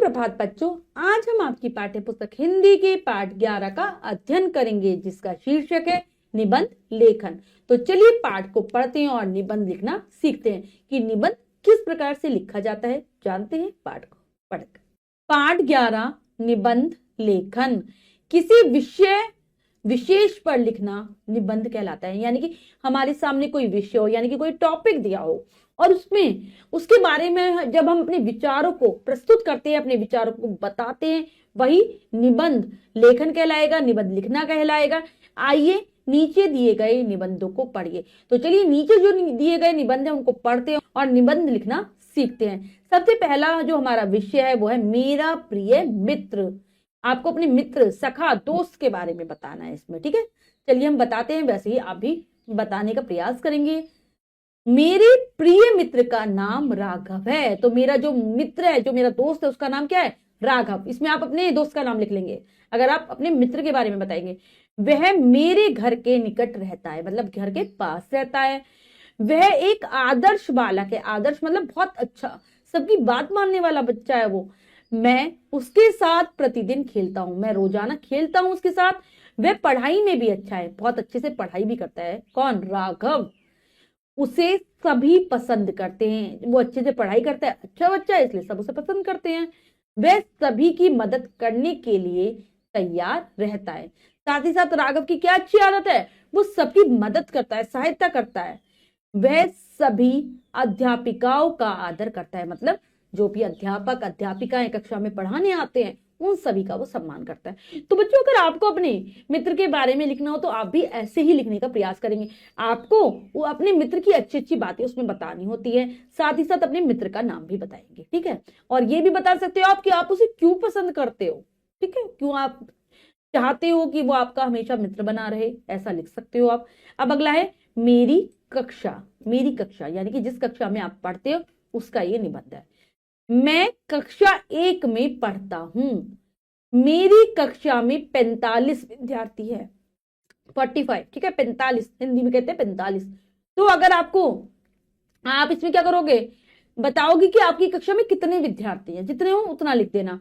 सुप्रभात बच्चों, आज हम आपकी पाठ्य पुस्तक हिंदी के पाठ 11 का अध्ययन करेंगे, जिसका शीर्षक है निबंध लेखन। तो चलिए पाठ को पढ़ते हैं और निबंध लिखना सीखते हैं कि निबंध किस प्रकार से लिखा जाता है। जानते हैं पाठ को पढ़कर। पाठ 11 निबंध लेखन। किसी विषय विशेष पर लिखना निबंध कहलाता है। यानी कि हमारे सामने कोई विषय हो, यानी कि कोई टॉपिक दिया हो और उसमें उसके बारे में जब हम अपने विचारों को प्रस्तुत करते हैं, अपने विचारों को बताते हैं, वही निबंध लेखन कहलाएगा, निबंध लिखना कहलाएगा। आइए नीचे दिए गए निबंधों को पढ़िए। तो चलिए नीचे जो दिए गए निबंध है उनको पढ़ते हैं और निबंध लिखना सीखते हैं। सबसे पहला जो हमारा विषय है वो है मेरा प्रिय मित्र। आपको अपने मित्र, सखा, दोस्त के बारे में बताना है इसमें, ठीक है। चलिए हम बताते हैं, वैसे ही आप भी बताने का प्रयास करेंगे। मेरे प्रिय मित्र का नाम राघव है। तो मेरा जो मित्र है, जो मेरा दोस्त है, उसका नाम क्या है? राघव। इसमें आप अपने दोस्त का नाम लिख लेंगे। अगर आप अपने मित्र के बारे में बताएंगे, वह मेरे घर के निकट रहता है, मतलब घर के पास रहता है। वह एक आदर्श बालक है। आदर्श मतलब बहुत अच्छा, सबकी बात मानने वाला बच्चा है वो। मैं उसके साथ प्रतिदिन खेलता हूं, मैं रोजाना खेलता हूं उसके साथ। वह पढ़ाई में भी अच्छा है, बहुत अच्छे से पढ़ाई भी करता है। कौन? राघव। उसे सभी पसंद करते हैं, वो अच्छे से पढ़ाई करता है, अच्छा बच्चा है, इसलिए सब उसे पसंद करते हैं। वह सभी की मदद करने के लिए तैयार रहता है। साथ ही साथ राघव की क्या अच्छी आदत है? वो सबकी मदद करता है, सहायता करता है। वह सभी अध्यापिकाओं का आदर करता है, मतलब जो भी अध्यापक अध्यापिकाएं कक्षा में पढ़ाने आते हैं उन सभी का वो सम्मान करता है। तो बच्चों, अगर आपको अपने मित्र के बारे में लिखना हो तो आप भी ऐसे ही लिखने का प्रयास करेंगे। आपको वो अपने मित्र की अच्छी अच्छी बातें उसमें बतानी होती है, साथ ही साथ अपने मित्र का नाम भी बताएंगे, ठीक है। और ये भी बता सकते हो आप कि आप उसे क्यों पसंद करते हो, ठीक है, क्यों आप चाहते हो कि वो आपका हमेशा मित्र बना रहे, ऐसा लिख सकते हो आप। अब अगला है मेरी कक्षा। मेरी कक्षा यानी कि जिस कक्षा में आप पढ़ते हो उसका ये निबंध है। मैं कक्षा 1 में पढ़ता हूं। मेरी कक्षा में 45 विद्यार्थी है। 45, ठीक है, 45 हिंदी में कहते हैं 45। तो अगर आपको, आप इसमें क्या करोगे, बताओगे कि आपकी कक्षा में कितने विद्यार्थी हैं, जितने हो उतना लिख देना।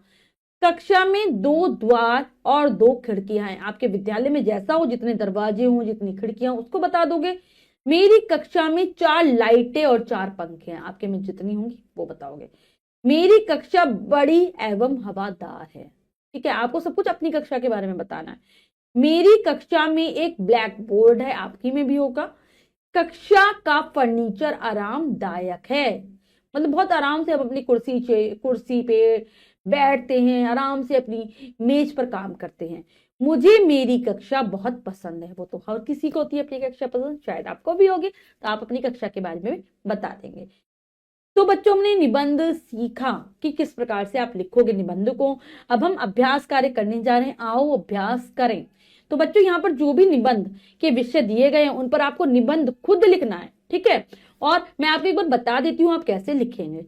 कक्षा में 2 द्वार और 2 खिड़कियां हैं। आपके विद्यालय में जैसा हो, जितने दरवाजे हों, जितनी खिड़कियां, उसको बता दोगे। मेरी कक्षा में 4 लाइटें और 4 पंखे हैं। आपके में जितनी होंगी वो बताओगे। मेरी कक्षा बड़ी एवं हवादार है, ठीक है, आपको सब कुछ अपनी कक्षा के बारे में बताना है। मेरी कक्षा में एक ब्लैक बोर्ड है, आपकी में भी होगा। कक्षा का फर्नीचर आरामदायक है, मतलब बहुत आराम से आप अपनी कुर्सी पे बैठते हैं, आराम से अपनी मेज पर काम करते हैं। मुझे मेरी कक्षा बहुत पसंद है। वो तो हर किसी को होती है अपनी कक्षा पसंद, शायद आपको भी होगी, तो आप अपनी कक्षा के बारे में बता देंगे। तो बच्चों, हमने निबंध सीखा कि किस प्रकार से आप लिखोगे निबंध को। अब हम अभ्यास कार्य करने जा रहे हैं, आओ अभ्यास करें। तो बच्चों, यहाँ पर जो भी निबंध के विषय दिए गए हैं उन पर आपको निबंध खुद लिखना है, ठीक है। और मैं आपको एक बार बता देती हूँ आप कैसे लिखेंगे।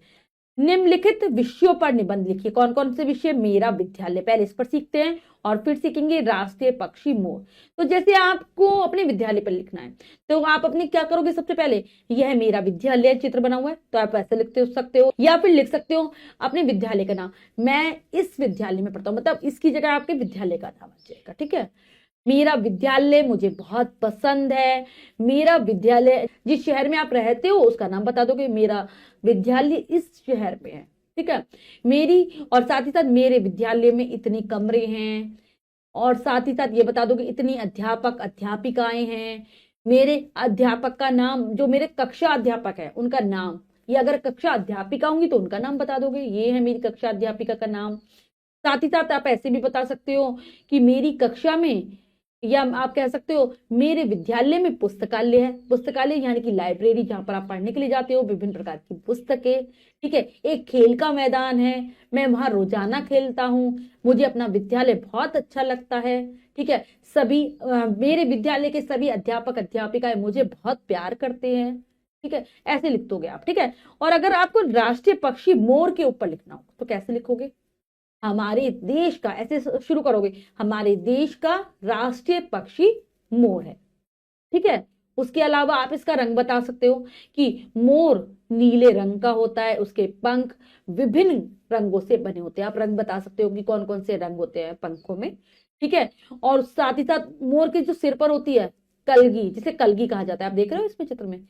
निम्नलिखित विषयों पर निबंध लिखिए। कौन कौन से विषय? मेरा विद्यालय, पहले इस पर सीखते हैं और फिर सीखेंगे राष्ट्रीय पक्षी मोर। तो जैसे आपको अपने विद्यालय पर लिखना है तो आप अपने क्या करोगे, सबसे पहले यह मेरा विद्यालय चित्र बना हुआ है, तो आप ऐसे लिखते हो सकते हो, या फिर लिख सकते हो अपने विद्यालय का नाम। मैं इस विद्यालय में पढ़ता हूँ, मतलब इसकी जगह आपके विद्यालय का नाम आ जाएगा, ठीक है। मेरा विद्यालय मुझे बहुत पसंद है। मेरा विद्यालय, जिस शहर में आप रहते हो उसका नाम बता दोगे। मेरा विद्यालय इस शहर में है, ठीक है। मेरी, और साथ ही साथ मेरे विद्यालय में इतने कमरे हैं, और साथ ही साथ ये बता दोगे इतनी अध्यापक अध्यापिकाएं हैं। मेरे अध्यापक का नाम, जो मेरे कक्षा अध्यापक है उनका नाम, या अगर कक्षा अध्यापिका होंगी तो उनका नाम बता दोगे, ये है मेरी कक्षा अध्यापिका का नाम। साथ ही साथ आप ऐसे भी बता सकते हो कि मेरी कक्षा में, या आप कह सकते हो मेरे विद्यालय में पुस्तकालय है। पुस्तकालय यानी कि लाइब्रेरी, जहां पर आप पढ़ने के लिए जाते हो विभिन्न प्रकार की पुस्तकें, ठीक है। एक खेल का मैदान है, मैं वहां रोजाना खेलता हूं, मुझे अपना विद्यालय बहुत अच्छा लगता है, ठीक है। मेरे विद्यालय के सभी अध्यापक अध्यापिकाएं मुझे बहुत प्यार करते हैं, ठीक है। ऐसे लिख दोगे आप, ठीक है। और अगर आपको राष्ट्रीय पक्षी मोर के ऊपर लिखना हो तो कैसे लिखोगे? हमारे देश का, ऐसे शुरू करोगे, हमारे देश का राष्ट्रीय पक्षी मोर है, ठीक है। उसके अलावा आप इसका रंग बता सकते हो कि मोर नीले रंग का होता है, उसके पंख विभिन्न रंगों से बने होते हैं। आप रंग बता सकते हो कि कौन कौन से रंग होते हैं पंखों में, ठीक है। और साथ ही साथ मोर के जो सिर पर होती है कलगी, जिसे कलगी कहा जाता है, आप देख रहे हो इसमें चित्र में,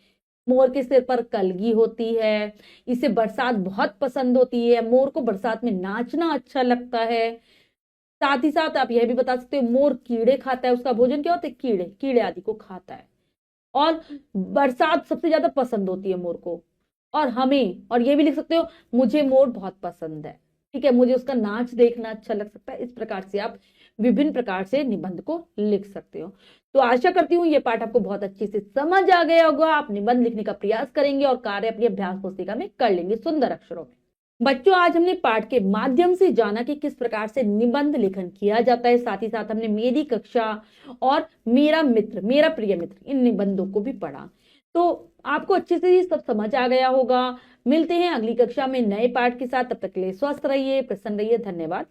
मोर के सिर पर कलगी होती है। इसे बरसात बहुत पसंद होती है, मोर को बरसात में नाचना अच्छा लगता है। साथ ही साथ आप यह भी बता सकते हो मोर कीड़े खाता है, उसका भोजन क्या होता है, कीड़े, कीड़े आदि को खाता है। और बरसात सबसे ज्यादा पसंद होती है मोर को। और हमें, और ये भी लिख सकते हो मुझे मोर बहुत पसंद है, ठीक है, मुझे उसका नाच देखना अच्छा लग सकता है। इस प्रकार से आप विभिन्न प्रकार से निबंध को लिख सकते हो। तो आशा करती हूँ ये पाठ आपको बहुत अच्छे से समझ आ गया होगा। आप निबंध लिखने का प्रयास करेंगे और कार्य अपनी अभ्यास पुस्तिका में कर लेंगे सुंदर अक्षरों में। बच्चों, आज हमने पाठ के माध्यम से जाना कि किस प्रकार से निबंध लेखन किया जाता है। साथ ही साथ हमने मेरी कक्षा और मेरा मित्र, मेरा प्रिय मित्र, इन निबंधों को भी पढ़ा। तो आपको अच्छे से ये सब समझ आ गया होगा। मिलते हैं अगली कक्षा में नए पाठ के साथ। तब तक के लिए स्वस्थ रहिए, प्रसन्न रहिए। धन्यवाद।